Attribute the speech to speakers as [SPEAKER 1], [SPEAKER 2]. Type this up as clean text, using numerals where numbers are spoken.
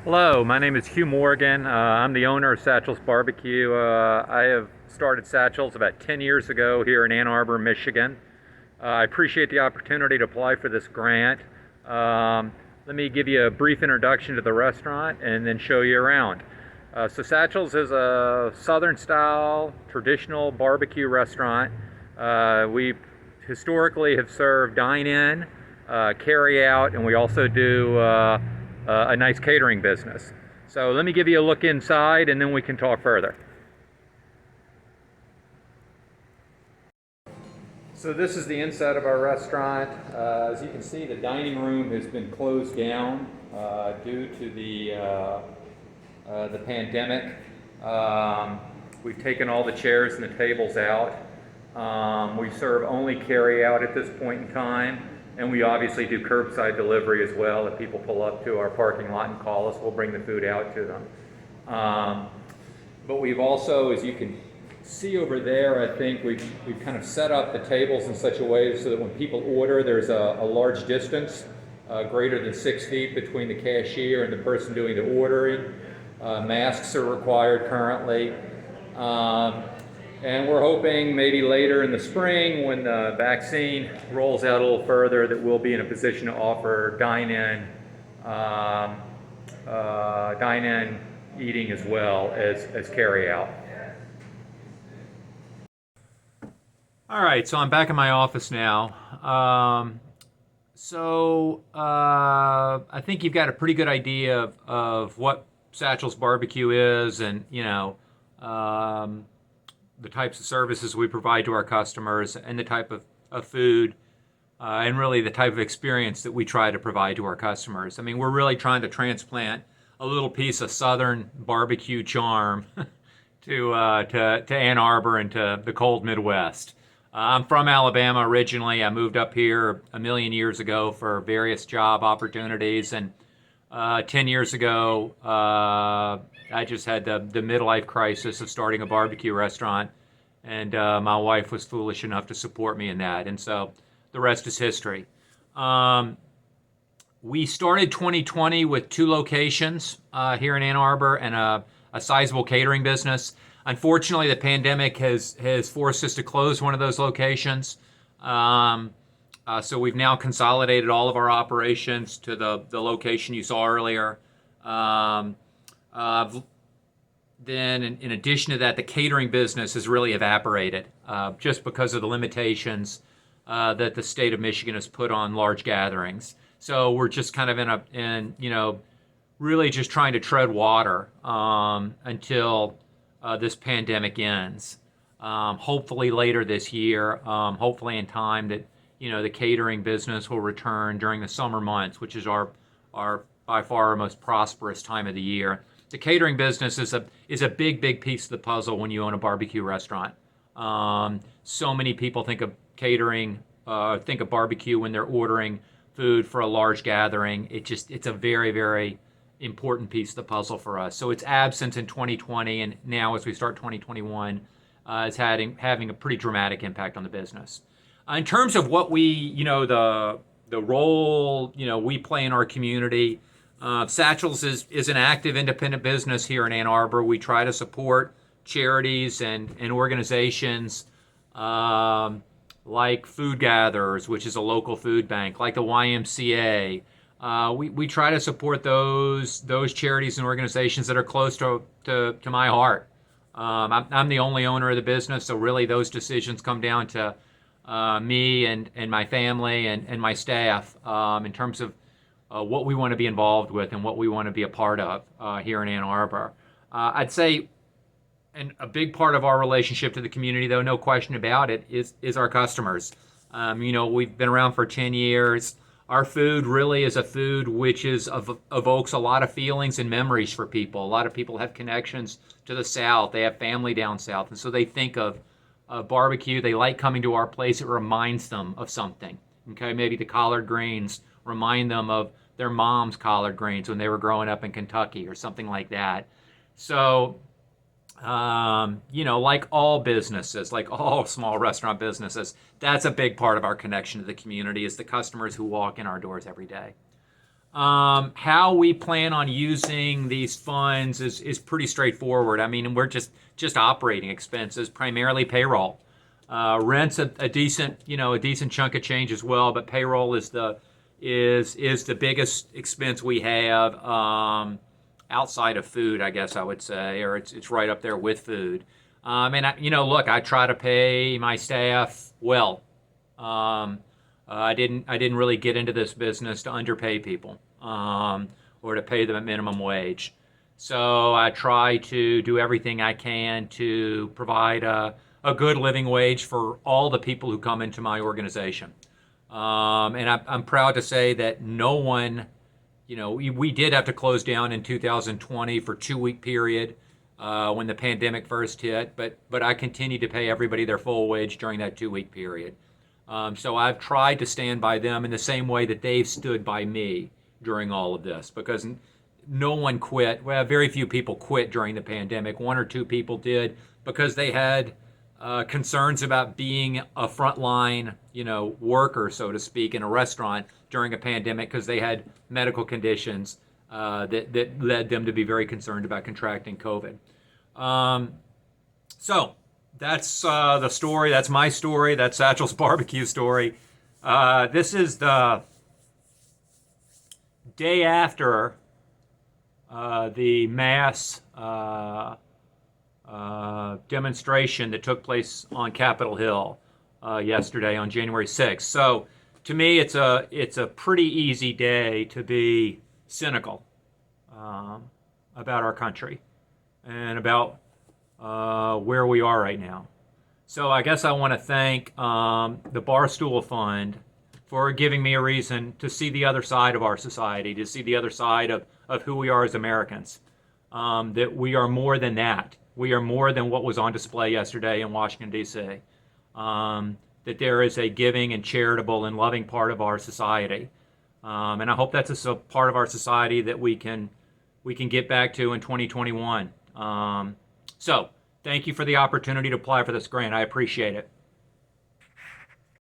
[SPEAKER 1] Hello, my name is Hugh Morgan. I'm the owner of Satchel's BBQ. I have started Satchel's about 10 years ago here in Ann Arbor, Michigan. I appreciate the opportunity to apply for this grant. Let me give you a brief introduction to the restaurant and then show you around. Satchel's is a Southern style traditional barbecue restaurant. We historically have served dine-in, carry out, and we also do a nice catering business. So let me give you a look inside and then we can talk further. So this is the inside of our restaurant. As you can see, the dining room has been closed down due to the pandemic. We've taken all the chairs and the tables out. We serve only carry out at this point in time. And we obviously do curbside delivery as well. If people pull up to our parking lot and call us, we'll bring the food out to them. But we've also, as you can see over there, I think we've kind of set up the tables in such a way so that when people order, there's a large distance, greater than 6 feet between the cashier and the person doing the ordering. Masks are required currently. And we're hoping maybe later in the spring when the vaccine rolls out a little further that we'll be in a position to offer dine-in eating as well as carry-out. All right, so I'm back in my office now. I think you've got a pretty good idea of what Satchel's Barbecue is and, the types of services we provide to our customers and the type of food and really the type of experience that we try to provide to our customers. I mean, we're really trying to transplant a little piece of Southern barbecue charm to Ann Arbor and to the cold Midwest. I'm from Alabama originally. I moved up here a million years ago for various job opportunities, and 10 years ago, I just had the midlife crisis of starting a barbecue restaurant, and my wife was foolish enough to support me in that, and so the rest is history. We started 2020 with 2 locations here in Ann Arbor and a sizable catering business. Unfortunately, the pandemic has forced us to close one of those locations. So we've now consolidated all of our operations to the location you saw earlier. Then in addition to that, the catering business has really evaporated just because of the limitations that the state of Michigan has put on large gatherings. So we're just kind of really just trying to tread water until this pandemic ends. Hopefully later this year, hopefully in time that the catering business will return during the summer months, which is our by far our most prosperous time of the year. The catering business is a big piece of the puzzle when you own a barbecue restaurant. So many people think of catering, think of barbecue when they're ordering food for a large gathering. It's a very important piece of the puzzle for us. So it's absent in 2020, and now as we start 2021, it's having a pretty dramatic impact on the business. In terms of what the role we play in our community, Satchel's is an active independent business here in Ann Arbor. We try to support charities and organizations like Food Gatherers, which is a local food bank, like the YMCA. We try to support those charities and organizations that are close to my heart. I'm the only owner of the business, so really those decisions come down to me and my family and my staff in terms of what we want to be involved with and what we want to be a part of here in Ann Arbor. I'd say a big part of our relationship to the community, though, no question about it, is our customers. We've been around for 10 years. Our food really is a food which evokes a lot of feelings and memories for people. A lot of people have connections to the South. They have family down South, and so they think of barbecue. They like coming to our place. It reminds them of something. Okay, maybe the collard greens remind them of their mom's collard greens when they were growing up in Kentucky or something like that. So, like all businesses, like all small restaurant businesses, that's a big part of our connection to the community is the customers who walk in our doors every day. How we plan on using these funds is pretty straightforward. I mean, we're just operating expenses, primarily payroll. Rent's a decent, a decent chunk of change as well, but payroll is the biggest expense we have, outside of food, I guess I would say, or it's right up there with food. And look, I try to pay my staff well. I didn't really get into this business to underpay people, or to pay them a minimum wage. So I try to do everything I can to provide a good living wage for all the people who come into my organization. And I'm proud to say that no one, we did have to close down in 2020 for 2 week period, when the pandemic first hit, but I continued to pay everybody their full wage during that 2 week period. So I've tried to stand by them in the same way that they've stood by me during all of this, because no one quit. Well, very few people quit during the pandemic. One or two people did because they had concerns about being a frontline, worker, so to speak, in a restaurant during a pandemic, because they had medical conditions that led them to be very concerned about contracting COVID. So that's the story. That's my story. That's Satchel's barbecue story. This is the day after the mass demonstration that took place on Capitol Hill yesterday on January 6th. So to me, it's a pretty easy day to be cynical about our country and about where we are right now. So I guess I want to thank the Barstool Fund for giving me a reason to see the other side of our society, to see the other side of who we are as Americans. That we are more than that. We are more than what was on display yesterday in Washington, D.C. That there is a giving and charitable and loving part of our society. And I hope that's a part of our society that we can get back to in 2021. So thank you for the opportunity to apply for this grant. I appreciate it.